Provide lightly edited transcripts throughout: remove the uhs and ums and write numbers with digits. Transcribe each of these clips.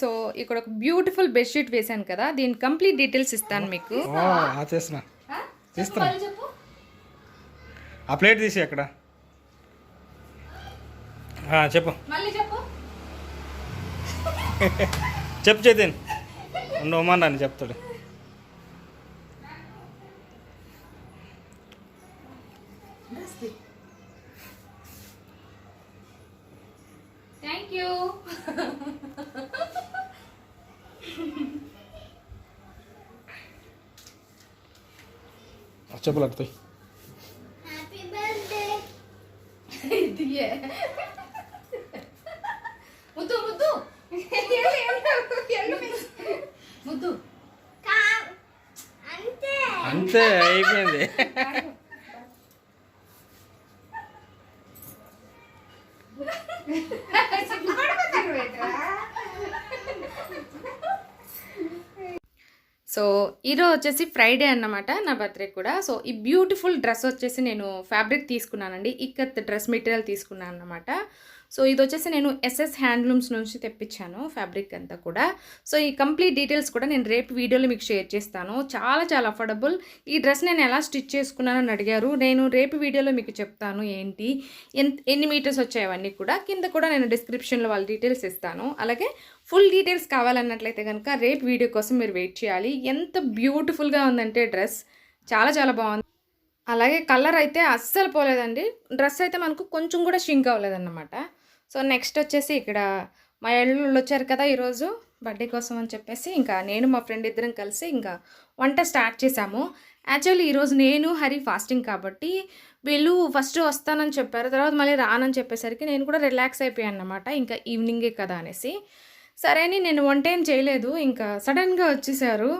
So ఇక్కడ ఒక beautiful bedsheet వేసాను కదా, దీని కంప్లీట్ డీటెయిల్స్ ఇస్తాను మీకు. ఆ ప్లేట్ తీసి అక్కడ చెప్పు చెప్పు చేతన్ ఉండమని చెప్తాడు. Thank you. చెప్పులు అడుగుతాయి. ముద్దు ముద్దు ముద్దు అంతే అయిపోయింది. సో ఈరోజు వచ్చేసి ఫ్రైడే అన్నమాట, నా బర్త్డే కూడా. సో ఈ బ్యూటిఫుల్ డ్రెస్ వచ్చేసి నేను ఫ్యాబ్రిక్ తీసుకున్నానండి, ఇక్కత్ డ్రెస్ మెటీరియల్ తీసుకున్నాను అన్నమాట. సో ఇది వచ్చేసి నేను ఎస్ఎస్ హ్యాండ్లూమ్స్ నుంచి తెప్పించాను ఫ్యాబ్రిక్ అంతా కూడా. సో ఈ కంప్లీట్ డీటెయిల్స్ కూడా నేను రేపు వీడియోలో మీకు షేర్ చేస్తాను. చాలా చాలా అఫోర్డబుల్. ఈ డ్రెస్ నేను ఎలా స్టిచ్ చేసుకున్నానని అడిగారు, నేను రేపు వీడియోలో మీకు చెప్తాను ఏంటి ఎన్ని మీటర్స్ వచ్చాయి అవన్నీ కూడా. కింద కూడా నేను డిస్క్రిప్షన్లో వాళ్ళ డీటెయిల్స్ ఇస్తాను. అలాగే ఫుల్ డీటెయిల్స్ కావాలన్నట్లయితే కనుక రేపు వీడియో కోసం మీరు వెయిట్ చేయాలి. ఎంత బ్యూటిఫుల్గా ఉందంటే డ్రెస్ చాలా చాలా బాగుంది. అలాగే కలర్ అయితే అస్సలు పోలేదండి. డ్రెస్ అయితే మనకు కొంచెం కూడా షింక్ అవ్వలేదన్నమాట. సో నెక్స్ట్ వచ్చేసి ఇక్కడ మా ఎల్లుళ్ళు వచ్చారు కదా ఈరోజు బర్త్డే కోసం అని చెప్పేసి, ఇంకా నేను మా ఫ్రెండ్ ఇద్దరం కలిసి ఇంకా వంట స్టార్ట్ చేశాము. యాక్చువల్లీ ఈరోజు నేను హరి ఫాస్టింగ్ కాబట్టి వీళ్ళు ఫస్ట్ వస్తానని చెప్పారు, తర్వాత మళ్ళీ రానని చెప్పేసరికి నేను కూడా రిలాక్స్ అయిపోయాను అన్నమాట. ఇంకా ఈవినింగే కదా అనేసి సరే అని నేను వంట ఏం చేయలేదు, ఇంకా సడన్గా వచ్చేసారు.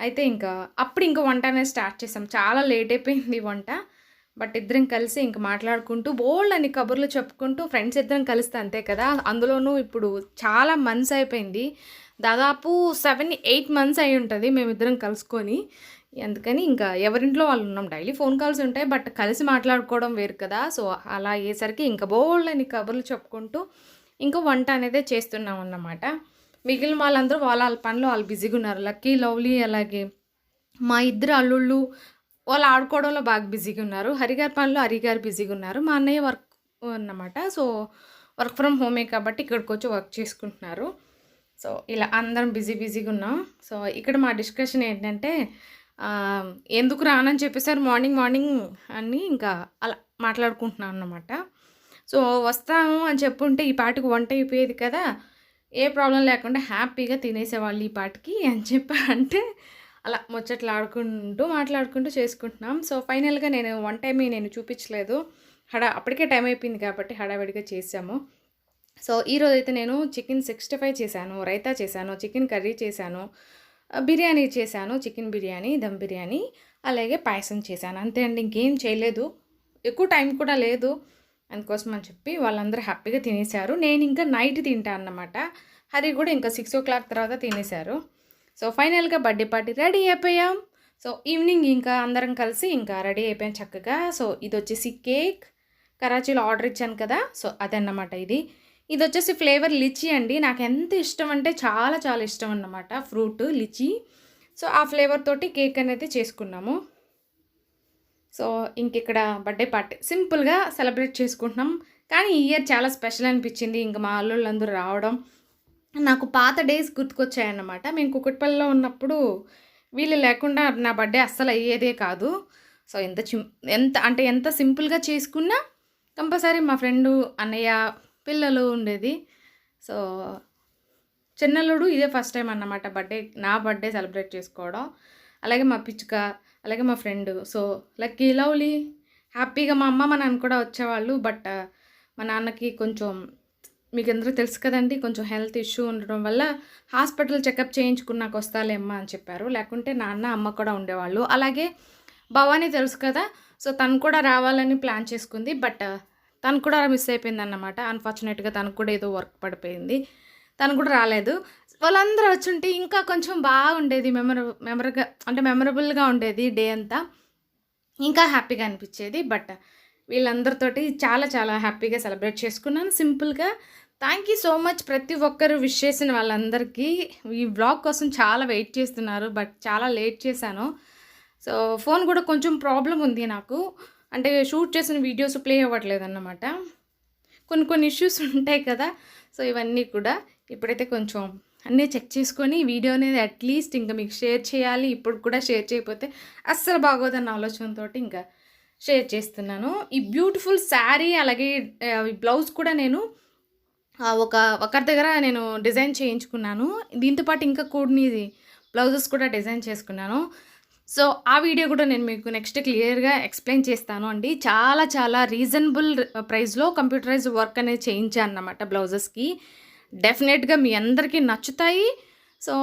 అయితే ఇంకా అప్పుడు ఇంకా వంట అనేది స్టార్ట్ చేసాం. చాలా లేట్ అయిపోయింది వంట, బట్ ఇద్దరం కలిసి ఇంక మాట్లాడుకుంటూ బోల్డ్ అని కబుర్లు చెప్పుకుంటూ ఫ్రెండ్స్ ఇద్దరం కలిస్తే అంతే కదా. అందులోనూ ఇప్పుడు చాలా మంత్స్ అయిపోయింది, దాదాపు 7-8 మంత్స్ అయి ఉంటుంది మేమిద్దరం కలుసుకొని. అందుకని ఇంకా ఎవరింట్లో వాళ్ళు ఉన్నాం. డైలీ ఫోన్ కాల్స్ ఉంటాయి, బట్ కలిసి మాట్లాడుకోవడం వేరు కదా. సో అలా అయ్యేసరికి ఇంకా బోల్డ్ అని కబుర్లు చెప్పుకుంటూ ఇంకా వంట అనేది చేస్తున్నాం అన్నమాట. మిగిలిన వాళ్ళందరూ వాళ్ళ పనిలో వాళ్ళు బిజీగా ఉన్నారు. లక్కీ, లవ్లీ, అలాగే మా ఇద్దరు అల్లుళ్ళు వాళ్ళు ఆడుకోవడంలో బాగా బిజీగా ఉన్నారు. హరిగారి పనిలో హరిగారు బిజీగా ఉన్నారు. మా అన్నయ్య వర్క్ అన్నమాట. సో వర్క్ ఫ్రమ్ హోమే కాబట్టి ఇక్కడికి వచ్చి వర్క్ చేసుకుంటున్నారు. సో ఇలా అందరం బిజీగా ఉన్నాం. సో ఇక్కడ మా డిస్కషన్ ఏంటంటే ఎందుకు రానని చెప్పేసారు మార్నింగ్ అని ఇంకా అలా మాట్లాడుకుంటున్నాం అన్నమాట. సో వస్తాము అని చెప్పుంటే ఈ పాటికి వంట అయిపోయేది కదా, ఏ ప్రాబ్లం లేకుండా హ్యాపీగా తినేసేవాళ్ళు ఈ పాటికి అని చెప్పి అంటే అలా ముచ్చట్లు మాట్లాడుకుంటూ చేసుకుంటున్నాం. సో ఫైనల్గా నేను వన్ టైం నేను చూపించలేదు, అప్పటికే టైం అయిపోయింది కాబట్టి హడావిడిగా చేసాము. సో ఈరోజు అయితే నేను చికెన్ 65 చేశాను, రైతా చేశాను, చికెన్ కర్రీ చేశాను, బిర్యానీ చేశాను, చికెన్ బిర్యానీ, దమ్ బిర్యానీ, అలాగే పాయసం చేశాను. అంతే అండి, ఇంకేం చేయలేదు. ఎక్కువ టైం కూడా లేదు, అందుకోసం అని చెప్పి వాళ్ళందరూ హ్యాపీగా తినేశారు. నేను ఇంకా నైట్ తింటాను అన్నమాట. హరి కూడా ఇంకా 6 o'clock తర్వాత తినేశారు. సో ఫైనల్గా బర్త్డే పార్టీ రెడీ అయిపోయాం. సో ఈవినింగ్ ఇంకా అందరం కలిసి ఇంకా రెడీ అయిపోయాం చక్కగా. సో ఇది వచ్చేసి కేక్ కరాచీలో ఆర్డర్ ఇచ్చాను కదా, సో అదన్నమాట. ఇది వచ్చేసి ఫ్లేవర్ లిచీ అండి. నాకు ఎంత ఇష్టం అంటే చాలా చాలా ఇష్టం అన్నమాట, ఫ్రూట్ లిచీ. సో ఆ ఫ్లేవర్ తోటి కేక్ అనేది చేసుకున్నాము. సో ఇక్కడ బర్త్డే పార్టీ సింపుల్గా సెలబ్రేట్ చేసుకుంటున్నాం. కానీ ఈ ఇయర్ చాలా స్పెషల్ అనిపించింది. ఇంకా మా అల్లుళ్ళందరూ రావడం, నాకు పాత డేస్ గుర్తుకొచ్చాయన్నమాట. మేము కుక్కట్పల్లిలో ఉన్నప్పుడు వీళ్ళు లేకుండా నా బర్త్డే అస్సలు అయ్యేదే కాదు. సో ఎంత సింపుల్గా చేసుకున్నా కంపల్సరీ మా ఫ్రెండు, అన్నయ్య, పిల్లలు ఉండేది. సో చిన్నల్లుడు ఇదే ఫస్ట్ టైం అన్నమాట నా బర్త్డే సెలబ్రేట్ చేసుకోవడం. అలాగే మా పిచ్చుక, అలాగే మా ఫ్రెండ్. సో లక్కీ, లవ్లీ, హ్యాపీగా మా అమ్మ మా నాన్న కూడా వచ్చేవాళ్ళు. బట్ మా నాన్నకి కొంచెం మీకు అందరూ తెలుసు కదండి, కొంచెం హెల్త్ ఇష్యూ ఉండడం వల్ల హాస్పిటల్ చెకప్ చేయించుకున్నాక వస్తాలేమ్మా అని చెప్పారు. లేకుంటే నాన్న అమ్మ కూడా ఉండేవాళ్ళు. అలాగే భవానీ తెలుసు కదా, సో తను కూడా రావాలని ప్లాన్ చేసుకుంది. బట్ తను కూడా మిస్ అయిపోయింది అన్నమాట. అన్ఫార్చునేట్గా తనకు కూడా ఏదో వర్క్ పడిపోయింది, తను కూడా రాలేదు. వాళ్ళందరూ వచ్చుంటే ఇంకా కొంచెం బాగుండేది, మెమరబుల్గా ఉండేది డే అంతా, ఇంకా హ్యాపీగా అనిపించేది. బట్ వీళ్ళందరితోటి చాలా చాలా హ్యాపీగా సెలబ్రేట్ చేసుకున్నాను సింపుల్గా. థ్యాంక్ యూ సో మచ్ ప్రతి ఒక్కరు విష్ చేసిన వాళ్ళందరికీ. ఈ వ్లాగ్ కోసం చాలా వెయిట్ చేస్తున్నారు. బట్ చాలా లేట్ చేశాను. సో ఫోన్ కూడా కొంచెం ప్రాబ్లం ఉంది నాకు. అంటే షూట్ చేసిన వీడియోస్ ప్లే అవ్వట్లేదన్నమాట. కొన్ని ఇష్యూస్ ఉంటాయి కదా. సో ఇవన్నీ కూడా ఇప్పుడైతే కొంచెం అన్నీ చెక్ చేసుకొని వీడియో అనేది అట్లీస్ట్ ఇంకా మీకు షేర్ చేయాలి. ఇప్పుడు కూడా షేర్ చేయకపోతే అస్సలు బాగోదన్న ఆలోచనతో ఇంకా షేర్ చేస్తున్నాను. ఈ బ్యూటిఫుల్ శారీ అలాగే ఈ బ్లౌజ్ కూడా నేను ఒకరి దగ్గర నేను డిజైన్ చేయించుకున్నాను. దీంతో పాటు ఇంకా కొన్ని బ్లౌజెస్ కూడా డిజైన్ చేసుకున్నాను. సో ఆ వీడియో కూడా నేను మీకు నెక్స్ట్ క్లియర్గా ఎక్స్ప్లెయిన్ చేస్తాను అండి. చాలా చాలా రీజనబుల్ ప్రైస్లో కంప్యూటరైజ్డ్ వర్క్ అనేది చేయించాను అన్నమాట బ్లౌజెస్కి. డెఫినెట్గా మీ అందరికీ నచ్చుతాయి. సో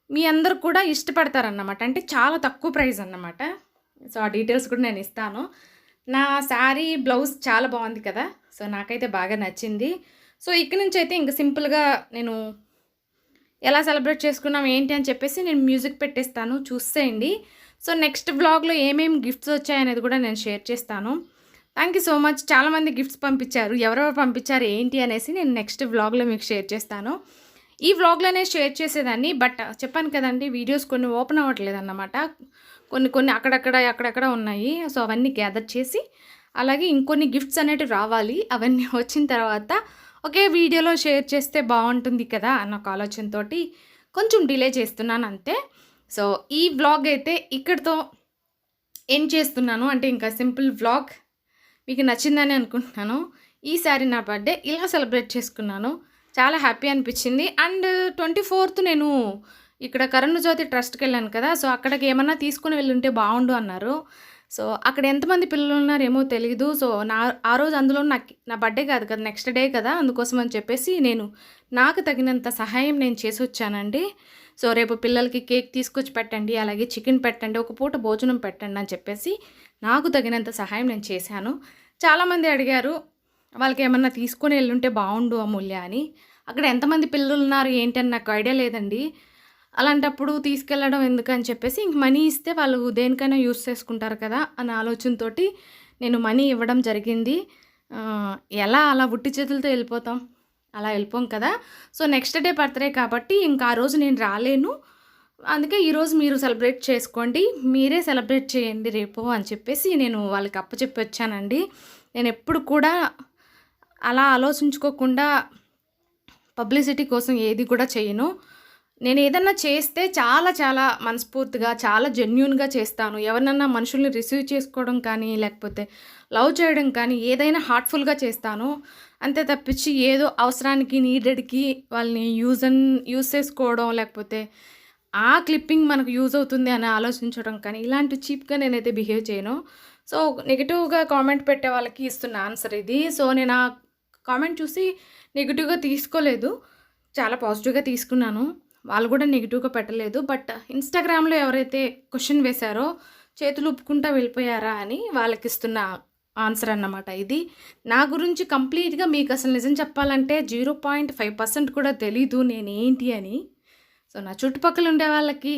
మీ అందరు కూడా ఇష్టపడతారన్నమాట. అంటే చాలా తక్కువ ప్రైస్ అన్నమాట. సో ఆ డీటెయిల్స్ కూడా నేను ఇస్తాను. నా శారీ బ్లౌజ్ చాలా బాగుంది కదా. సో నాకైతే బాగా నచ్చింది. సో ఇక్కడ నుంచి అయితే ఇంకా సింపుల్గా నేను ఎలా సెలబ్రేట్ చేసుకున్నాం ఏంటి అని చెప్పేసి నేను మ్యూజిక్ పెట్టేస్తాను, చూసేయండి. సో నెక్స్ట్ వ్లాగ్లో ఏమేమి గిఫ్ట్స్ వచ్చాయనేది కూడా నేను షేర్ చేస్తాను. Thank you so much. చాలామంది గిఫ్ట్స్ పంపించారు. ఎవరెవరు పంపించారు ఏంటి అనేసి నేను నెక్స్ట్ వ్లాగ్లో మీకు షేర్ చేస్తాను. ఈ వ్లాగ్లోనే షేర్ చేసేదాన్ని, బట్ చెప్పాను కదండి వీడియోస్ కొన్ని ఓపెన్ అవ్వట్లేదు అన్నమాట. కొన్ని అక్కడక్కడ ఉన్నాయి. సో అవన్నీ గ్యాదర్ చేసి అలాగే ఇంకొన్ని గిఫ్ట్స్ అనేవి రావాలి. అవన్నీ వచ్చిన తర్వాత ఒకే వీడియోలో షేర్ చేస్తే బాగుంటుంది కదా అన్న ఒక ఆలోచనతో కొంచెం డిలే చేస్తున్నాను అంతే. సో ఈ వ్లాగ్ అయితే ఇక్కడితో ఎండ్ చేస్తున్నాను. అంటే ఇంకా సింపుల్ వ్లాగ్ మీకు నచ్చిందని అనుకుంటున్నాను. ఈసారి నా బర్త్డే ఇలా సెలబ్రేట్ చేసుకున్నాను. చాలా హ్యాపీ అనిపించింది. అండ్ 24th నేను ఇక్కడ కరుణజ్యోతి ట్రస్ట్కి వెళ్ళాను కదా. సో అక్కడికి ఏమన్నా తీసుకుని వెళ్ళుంటే బాగుండు అన్నారు. సో అక్కడ ఎంతమంది పిల్లలు ఉన్నారేమో తెలియదు. సో ఆ రోజు అందులో నా బర్త్డే కాదు కదా, నెక్స్ట్ డే కదా, అందుకోసం అని చెప్పేసి నేను నాకు తగినంత సహాయం నేను చేసి వచ్చానండి. సో రేపు పిల్లలకి కేక్ తీసుకొచ్చి పెట్టండి, అలాగే చికెన్ పెట్టండి, ఒక పూట భోజనం పెట్టండి అని చెప్పేసి నాకు తగినంత సహాయం నేను చేశాను. చాలామంది అడిగారు వాళ్ళకి ఏమన్నా తీసుకొని వెళ్ళుంటే బాగుండు అమూల్య అని. అక్కడ ఎంతమంది పిల్లలు ఉన్నారు ఏంటని నాకు ఐడియా లేదండి. అలాంటప్పుడు తీసుకెళ్ళడం ఎందుకని చెప్పేసి ఇంక మనీ ఇస్తే వాళ్ళు దేనికైనా యూస్ చేసుకుంటారు కదా అన్న ఆలోచనతో నేను మనీ ఇవ్వడం జరిగింది. ఎలా అలా ఉట్టి చేతులతో వెళ్ళిపోతాం, అలా వెళ్ళిపోం కదా. సో నెక్స్ట్ డే బర్త్డే కాబట్టి ఇంకా ఆ రోజు నేను రాలేను. అందుకే ఈరోజు మీరు సెలబ్రేట్ చేసుకోండి, మీరే సెలబ్రేట్ చేయండి రేపు అని చెప్పేసి నేను వాళ్ళకి అప్పచెప్పి వచ్చానండి. నేను ఎప్పుడు కూడా అలా ఆలోచించుకోకుండా పబ్లిసిటీ కోసం ఏది కూడా చేయను. నేను ఏదన్నా చేస్తే చాలా చాలా మనస్ఫూర్తిగా చాలా జెన్యూన్గా చేస్తాను. ఎవరినన్నా మనుషుల్ని రిసీవ్ చేసుకోవడం కానీ లేకపోతే లవ్ చేయడం కానీ ఏదైనా హార్ట్ఫుల్గా చేస్తాను. అంతే తప్పించి ఏదో అవసరానికి నీడెడ్కి వాళ్ళని యూజ్ చేసుకోవడం లేకపోతే ఆ క్లిప్పింగ్ మనకు యూజ్ అవుతుంది అని ఆలోచించడం కానీ ఇలాంటి చీప్గా నేనైతే బిహేవ్ చేయను. సో నెగిటివ్గా కామెంట్ పెట్టే వాళ్ళకి ఇస్తున్న ఆన్సర్ ఇది. సో నేను ఆ కామెంట్ చూసి నెగిటివ్గా తీసుకోలేదు, చాలా పాజిటివ్గా తీసుకున్నాను. వాళ్ళు కూడా నెగిటివ్గా పెట్టలేదు. బట్ ఇన్స్టాగ్రామ్లో ఎవరైతే క్వశ్చన్ వేశారో చేతులు ఉప్పుకుంటా వెళ్ళిపోయారా అని వాళ్ళకి ఇస్తున్న ఆన్సర్ అన్నమాట ఇది. నా గురించి కంప్లీట్గా మీకు అసలు నిజం చెప్పాలంటే 0.5% కూడా తెలీదు నేనేంటి అని. సో నా చుట్టుపక్కల ఉండే వాళ్ళకి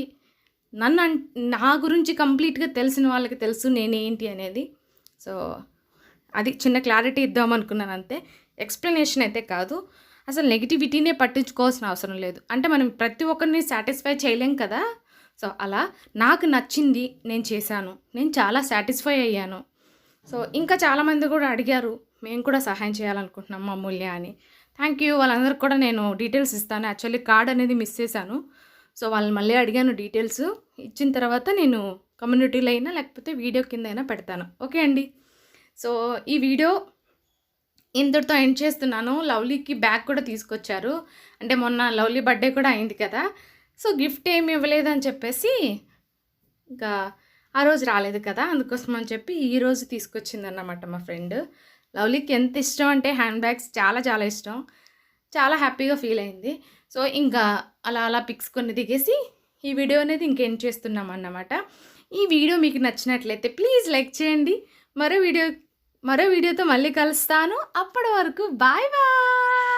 నా గురించి కంప్లీట్గా తెలిసిన వాళ్ళకి తెలుసు నేనేంటి అనేది. సో అది చిన్న క్లారిటీ ఇద్దామనుకున్నాను అంతే, ఎక్స్ప్లెనేషన్ అయితే కాదు. అసలు నెగిటివిటీనే పట్టించుకోవాల్సిన అవసరం లేదు. అంటే మనం ప్రతి ఒక్కరిని సాటిస్ఫై చేయలేం కదా. సో అలా నాకు నచ్చింది నేను చేశాను, నేను చాలా సాటిస్ఫై అయ్యాను. సో ఇంకా చాలామంది కూడా అడిగారు మేము కూడా సహాయం చేయాలనుకుంటున్నాం అమూల్య అని. Thank you. వాళ్ళందరికీ కూడా నేను డీటెయిల్స్ ఇస్తాను. యాక్చువల్లీ కార్డ్ అనేది మిస్ చేశాను. సో వాళ్ళని మళ్ళీ అడిగాను డీటెయిల్స్. ఇచ్చిన తర్వాత నేను కమ్యూనిటీలో అయినా లేకపోతే వీడియో కింద అయినా పెడతాను. ఓకే అండి. సో ఈ వీడియో ఇంతటితో ఎండ్ చేస్తున్నాను. లవ్లీకి బ్యాగ్ కూడా తీసుకొచ్చారు. అంటే మొన్న లవ్లీ బర్త్డే కూడా అయింది కదా. సో గిఫ్ట్ ఏమి ఇవ్వలేదని చెప్పేసి ఇంకా ఆ రోజు రాలేదు కదా, అందుకోసం అని చెప్పి ఈరోజు తీసుకొచ్చిందన్నమాట మా ఫ్రెండ్. లవ్లీకి ఎంత ఇష్టం అంటే హ్యాండ్ బ్యాగ్స్ చాలా చాలా ఇష్టం. చాలా హ్యాపీగా ఫీల్ అయింది. సో ఇంకా అలా పిక్స్ కొన్ని దిగేసి ఈ వీడియో అనేది ఇంకేం చేస్తున్నాం అన్నమాట. ఈ వీడియో మీకు నచ్చినట్లయితే ప్లీజ్ లైక్ చేయండి. మరో వీడియోతో మళ్ళీ కలుస్తాను. అప్పటి వరకు బాయ్ బాయ్.